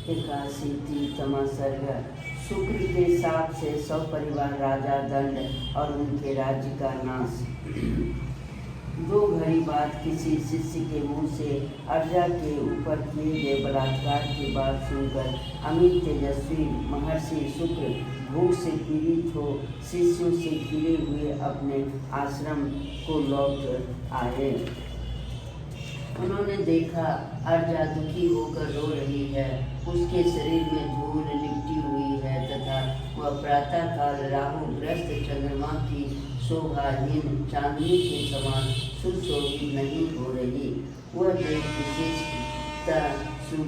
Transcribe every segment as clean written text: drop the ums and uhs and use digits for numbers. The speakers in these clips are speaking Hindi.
81 सर्ग। शुक्र के साथ से सपरिवार राजा दंड और उनके राज्य का नाश। दो घड़ी बाद किसी शिष्य के मुंह से अर्जा के ऊपर किए गए बलात्कार की बात सुनकर अमित तेजस्वी महर्षि शुक्र भूख से पीड़ित हो शिष्यों से घिरे हुए अपने आश्रम को लौट आए। उन्होंने देखा अर्जा दुखी होकर रो रही है। उसके शरीर में धूल लिपटी हुई है तथा वह प्रातःकाल राहु ग्रस्त चंद्रमा की शोभाहीन चांदनी के समान सुशोभित नहीं हो रही। वह देव विशेषता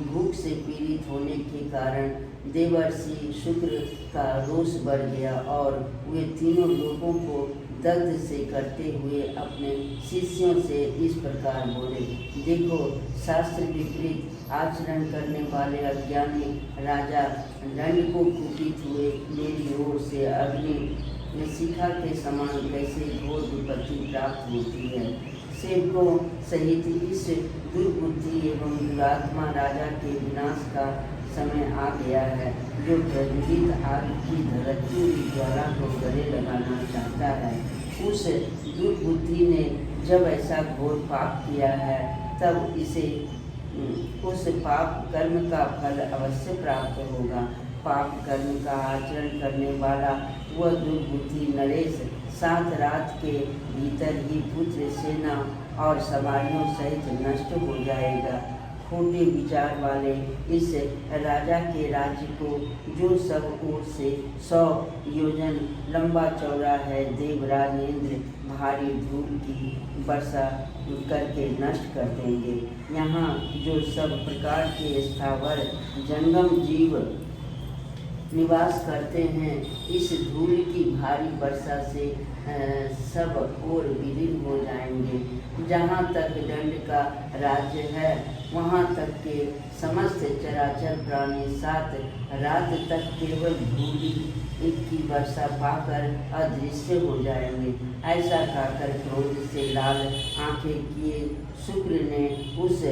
भूख से पीड़ित होने के कारण देवर्षि शुक्र का रोष बढ़ गया और वे तीनों लोगों को दग्ध से करते हुए अपने शिष्यों से इस प्रकार बोले, देखो, शास्त्र विपरीत आचरण करने वाले अज्ञानी राजा दंड को कुपित हुए मेरी ओर से अग्नि शिखा के समान कैसे घोर विपत्ति प्राप्त होती है। सेवकों सहित इस दुर्बुद्धि एवं दुरात्मा राजा के विनाश का समय आ गया है, जो प्रज्वलित आग की धधकती हुई ज्वाला को गले लगाना चाहता है। उस दुर्बुद्धि ने जब ऐसा घोर पाप किया है तब इसे उस पाप कर्म का फल अवश्य प्राप्त होगा। पाप कर्म का आचरण करने वाला वह दुर्बुद्धि नरेश 7 रात के भीतर ही पुत्र सेना और सवारियों सहित नष्ट हो जाएगा। खोटे विचार वाले इस राजा के राज्य को, जो सब ओर से 100 योजन लंबा चौड़ा है, देवराज इंद्र भारी धूल की वर्षा करके नष्ट कर देंगे। यहाँ जो सब प्रकार के स्थावर जंगम जीव निवास करते हैं, इस धूल की भारी वर्षा से सब ओर विलीन हो जाएंगे। जहाँ तक दंड का राज्य है वहाँ तक के समस्त चराचर प्राणी 7 रात तक केवल धूल की वर्षा पाकर अदृश्य हो जाएंगे। ऐसा कहकर क्रोध से लाल आंखें किए शुक्र ने उस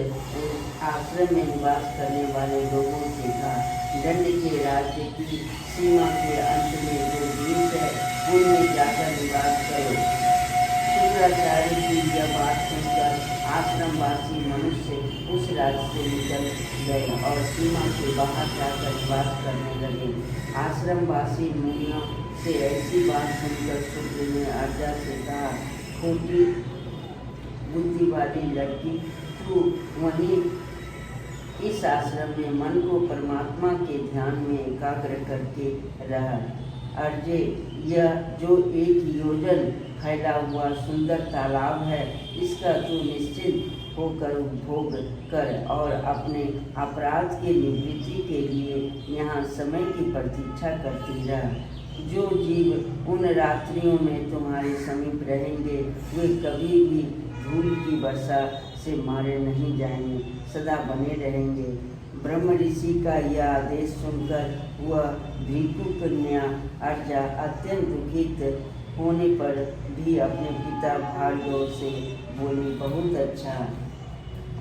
आश्रम में निवास करने वाले लोगों से कहा, दंड के राज्य की सीमा के अंत में जो द्वीप है उनमें जाकर निवास करो। शुक्राचार्य की यह बात सुनकर आश्रमवासी मनुष्य उस राज्य से निकल गए और सीमा के बाहर जाकर निवास करने लगे। आश्रमवासी मुनियों से ऐसी बात सुनकर शुक्र ने अर्जा से कहा, खोटी बुद्धि वाली लड़की, तू वहीं इस आश्रम में मन को परमात्मा के ध्यान में एकाग्र करके रह। अर्जे, यह जो 1 योजन फैला हुआ सुंदर तालाब है, इसका तू निश्चित होकर उपभोग कर और अपने अपराध की निवृत्ति के लिए यहाँ समय की प्रतीक्षा करती रह। जो जीव उन रात्रियों में तुम्हारे समीप रहेंगे वे कभी भी धूल की वर्षा से मारे नहीं जाएंगे, सदा बने रहेंगे। ब्रह्म ऋषि का यह आदेश सुनकर वह भिक्षु कन्या अर्जा अत्यंत दुखित होने पर भी अपने पिता भार्गव से बोली, बहुत अच्छा।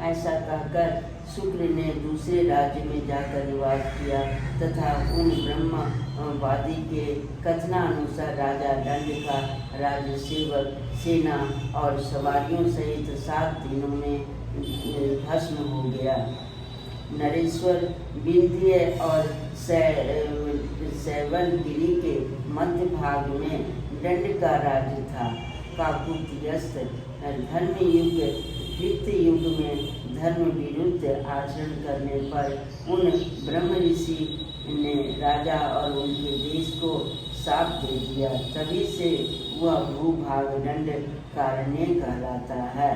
ऐसा कहकर शुक्र ने दूसरे राज्य में जाकर निवास किया तथा उन ब्रह्मवादी के कथनानुसार राजा दंड का राज्य सेवक सेना और सवारियों सहित 7 दिनों में भस्म हो गया। नरेश्वर विंध्य और सैवलगिरी के मध्य भाग में दंड का राज्य था। काकुत्यस्त धर्म युग कृत्य युग में धर्म विरुद्ध आचरण करने पर उन ब्रह्म ऋषि ने राजा और उनके देश को शाप दे दिया। तभी से वह भूभाग दंड कारण्य कहलाता है।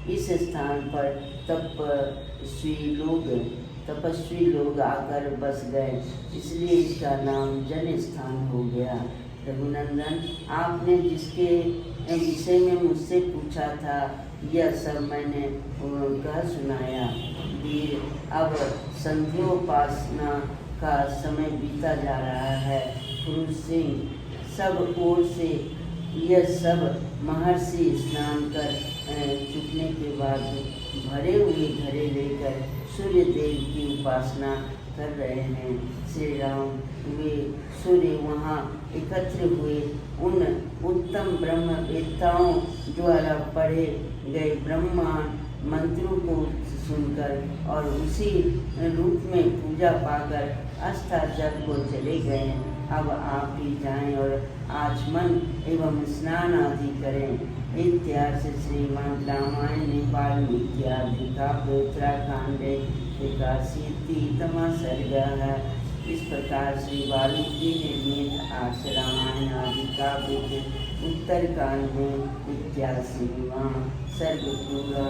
इस स्थान पर तपस्वी लोग आकर बस गए, इसलिए इसका नाम जन स्थान हो गया। रघुनंदन, आपने जिसके विषय में मुझसे पूछा था यह सब मैंने कह सुनाया। वीर, अब संध्योपासना का समय बीता जा रहा है। पुरुष सिंह, सब ओर से यह सब महर्षि स्नान कर चुकने के बाद भरे हुए घड़े लेकर सूर्य देव की उपासना कर रहे हैं। श्री राम वे सूर्य वहाँ एकत्र हुए उन उत्तम ब्रह्मवेत्ताओं द्वारा पढ़े गए ब्रह्मा मंत्रों को सुनकर और उसी रूप में पूजा पाकर अस्ताचल को चले गए। अब आप भी जाएं और आचमन एवं स्नान आदि करें। इत्यादि श्रीमद् रामायण वाल्मीकि आदि काव्य उत्तराखंडे 81तम सर्ग है। इस प्रकार श्री वाल्मीकि निर्मित आर्ष रामायण आदि काव्य के उत्तरकांड में 81वां सर्ग पूरा।